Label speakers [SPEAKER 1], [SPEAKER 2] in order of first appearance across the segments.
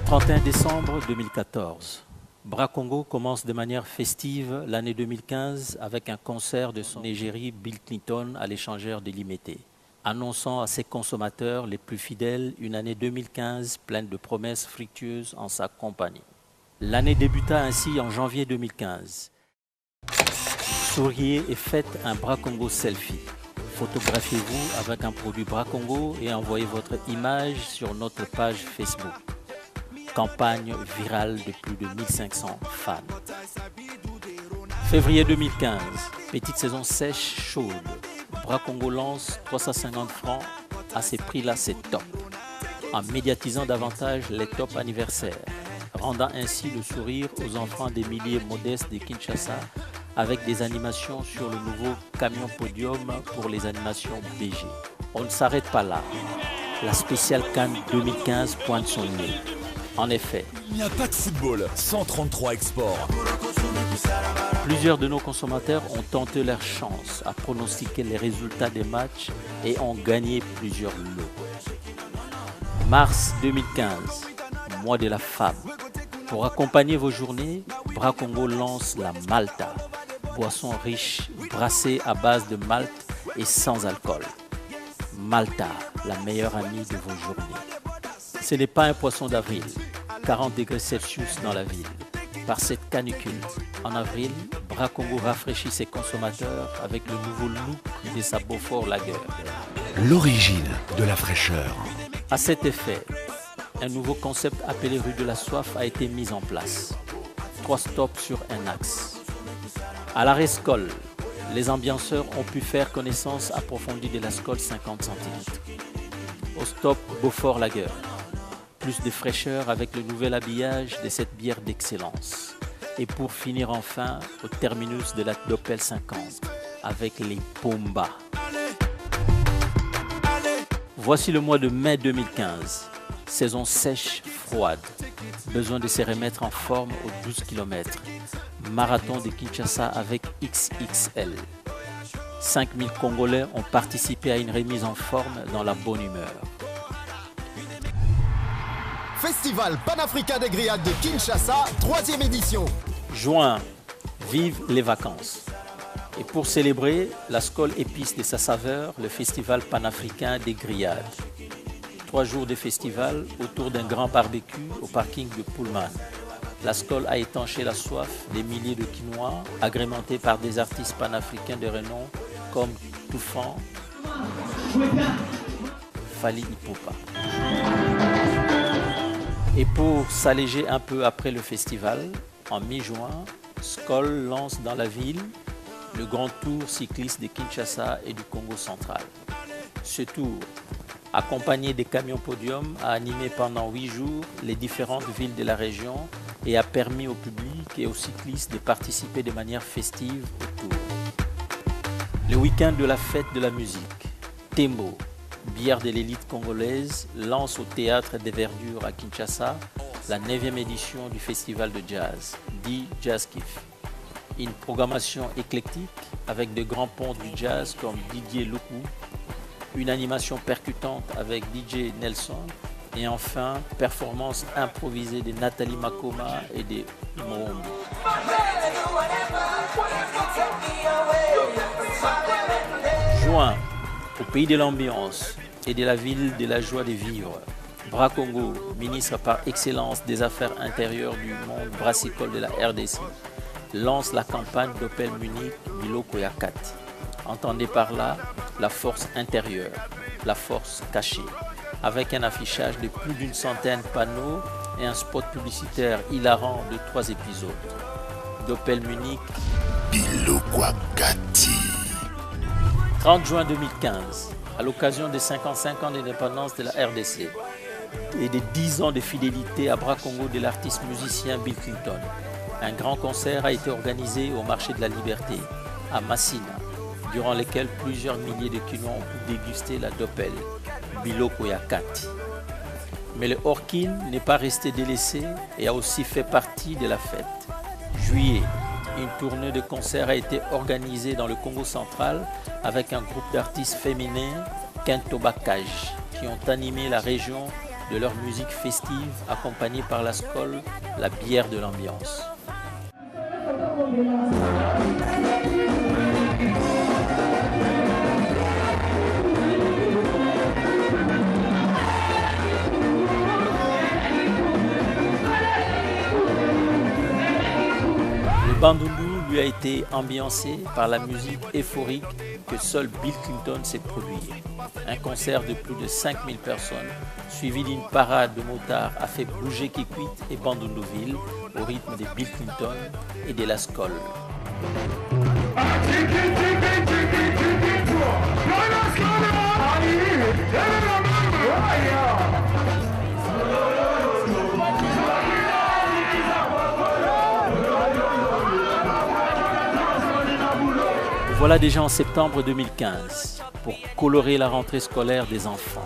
[SPEAKER 1] 31 décembre 2014. Bras Congo commence de manière festive l'année 2015 avec un concert de son égérie Bill Clinton à l'échangeur de Limete, annonçant à ses consommateurs les plus fidèles une année 2015 pleine de promesses fructueuses en sa compagnie. L'année débuta ainsi en janvier 2015. Souriez et faites un Bras Congo selfie. Photographiez-vous avec un produit Bras Congo et envoyez votre image sur notre page Facebook. Campagne virale de plus de 1500 fans. Février 2015, petite saison sèche, chaude. Bras Congo lance 350 francs. À ces prix-là, c'est top. En médiatisant davantage les top anniversaires, rendant ainsi le sourire aux enfants des milliers modestes de Kinshasa avec des animations sur le nouveau camion podium pour les animations BG. On ne s'arrête pas là. La spéciale Cannes 2015 pointe son nez. En effet,
[SPEAKER 2] il n'y a pas de football sans 33 exports.
[SPEAKER 1] Plusieurs de nos consommateurs ont tenté leur chance à pronostiquer les résultats des matchs et ont gagné plusieurs lots. Mars 2015, mois de la femme. Pour accompagner vos journées, Bras Congo lance la Malta, boisson riche, brassée à base de malt et sans alcool. Malta, la meilleure amie de vos journées. Ce n'est pas un poisson d'avril, 40 degrés Celsius dans la ville. Par cette canicule, en avril, Bras Congo rafraîchit ses consommateurs avec le nouveau look de sa Beaufort Lager.
[SPEAKER 2] L'origine de la fraîcheur.
[SPEAKER 1] À cet effet, un nouveau concept appelé rue de la soif a été mis en place. 3 stops sur un axe. À l'arrêt Skol, les ambianceurs ont pu faire connaissance approfondie de la Skol 50 cm. Au stop Beaufort Lager, plus de fraîcheur avec le nouvel habillage de cette bière d'excellence. Et pour finir enfin, au terminus de la Doppel 50, avec les Pomba. Voici le mois de mai 2015. Saison sèche, froide. Besoin de se remettre en forme aux 12 km. Marathon de Kinshasa avec XXL. 5000 Congolais ont participé à une remise en forme dans la bonne humeur.
[SPEAKER 3] Festival panafricain des grillades de Kinshasa, 3e édition.
[SPEAKER 1] Juin, vive les vacances. Et pour célébrer, la Skol épice de sa saveur, le Festival panafricain des grillades. 3 jours de festival autour d'un grand barbecue au parking de Pullman. La Skol a étanché la soif des milliers de Quinois, agrémentés par des artistes panafricains de renom comme Toufan, Fally Ipupa. Et pour s'alléger un peu après le festival, en mi-juin, Skol lance dans la ville le grand tour cycliste de Kinshasa et du Congo central. Ce tour, accompagné des camions podium, a animé pendant 8 jours les différentes villes de la région et a permis au public et aux cyclistes de participer de manière festive au tour. Le week-end de la fête de la musique, Tembo, bière de l'élite congolaise, lance au théâtre des Verdures à Kinshasa la 9e édition du festival de jazz, dit Jazz Kiff. Une programmation éclectique avec de grands ponts du jazz comme Didier Luku, une animation percutante avec DJ Nelson et enfin performance improvisée de Nathalie Makoma et de Mohombi. Juin, au pays de l'ambiance et de la ville de la joie de vivre, Bras Congo, ministre par excellence des Affaires intérieures du monde brassicole de la RDC, lance la campagne d'Opel Munich Biloko ya Kati. Entendez par là la force intérieure, la force cachée, avec un affichage de plus d'une centaine de panneaux et un spot publicitaire hilarant de 3 épisodes. D'Opel Munich
[SPEAKER 2] Biloko ya Kati.
[SPEAKER 1] 30 juin 2015, à l'occasion des 55 ans d'indépendance de la RDC et des 10 ans de fidélité à Bras Congo de l'artiste musicien Bill Clinton, un grand concert a été organisé au marché de la Liberté, à Massina, durant lequel plusieurs milliers de Quinois ont pu déguster la Doppel, Biloko ya Kati. Mais le Orkin n'est pas resté délaissé et a aussi fait partie de la fête. Juillet, une tournée de concerts a été organisée dans le Congo central avec un groupe d'artistes féminins, Kento Bakaj, qui ont animé la région de leur musique festive accompagnée par la Skol, la bière de l'ambiance. Le bandundu lui a été ambiancé par la musique euphorique que seul Bill Clinton sait produire. Un concert de plus de 5000 personnes, suivi d'une parade de motards, a fait bouger Kikwit et Bandunduville au rythme de Bill Clinton et de la Skol. Voilà déjà en septembre 2015, pour colorer la rentrée scolaire des enfants.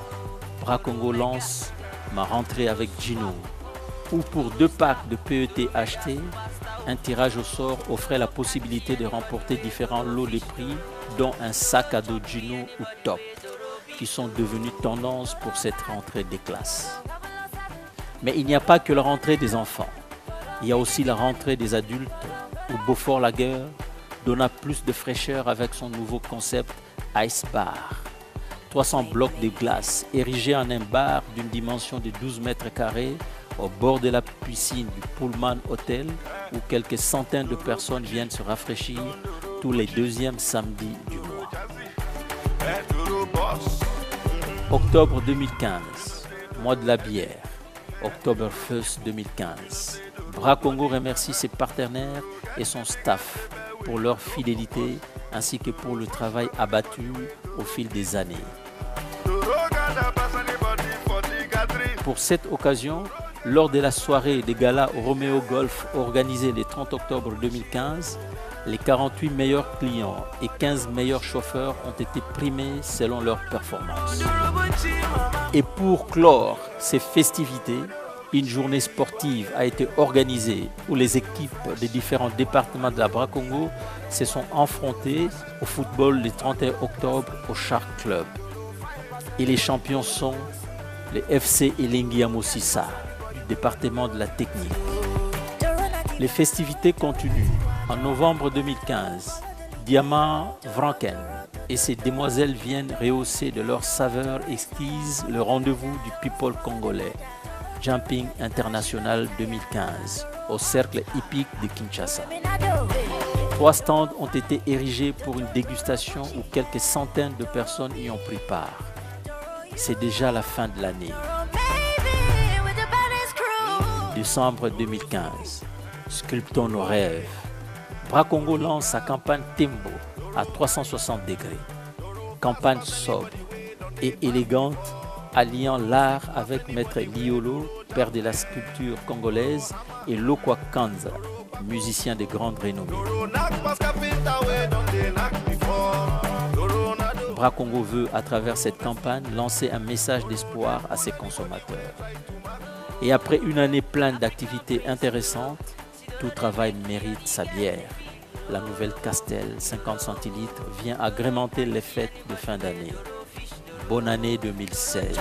[SPEAKER 1] Bracongo lance Ma rentrée avec Gino, où pour 2 packs de PET achetés, un tirage au sort offrait la possibilité de remporter différents lots de prix, dont un sac à dos Gino ou Top, qui sont devenus tendance pour cette rentrée des classes. Mais il n'y a pas que la rentrée des enfants. Il y a aussi la rentrée des adultes, où Beaufort-Laguerre donna plus de fraîcheur avec son nouveau concept Ice Bar. 300 blocs de glace érigés en un bar d'une dimension de 12 mètres carrés au bord de la piscine du Pullman Hotel, où quelques centaines de personnes viennent se rafraîchir tous les 2e samedis du mois. Octobre 2015, mois de la bière. Oktoberfest 2015. Bracongo remercie ses partenaires et son staff pour leur fidélité ainsi que pour le travail abattu au fil des années. Pour cette occasion, lors de la soirée des galas au Romeo Golf organisée le 30 octobre 2015, les 48 meilleurs clients et 15 meilleurs chauffeurs ont été primés selon leur performance. Et pour clore ces festivités, une journée sportive a été organisée où les équipes des différents départements de la Bracongo se sont affrontées au football le 31 octobre au Shark Club. Et les champions sont les FC Elengiamosissa du département de la technique. Les festivités continuent. En novembre 2015, Diamant Vranken et ses demoiselles viennent rehausser de leur saveur exquise le rendez-vous du people congolais. Jumping International 2015 au cercle hippique de Kinshasa. 3 stands ont été érigés pour une dégustation où quelques centaines de personnes y ont pris part. C'est déjà la fin de l'année. Décembre 2015, sculptons nos rêves. Bracongo lance sa campagne Tembo à 360 degrés. Campagne sobre et élégante, alliant l'art avec Maître Liolo, père de la sculpture congolaise, et Lokwa Kanza, musicien de grande renommée. Bracongo veut, à travers cette campagne, lancer un message d'espoir à ses consommateurs. Et après une année pleine d'activités intéressantes, tout travail mérite sa bière. La nouvelle Castel 50 centilitres vient agrémenter les fêtes de fin d'année. Bonne année 2016.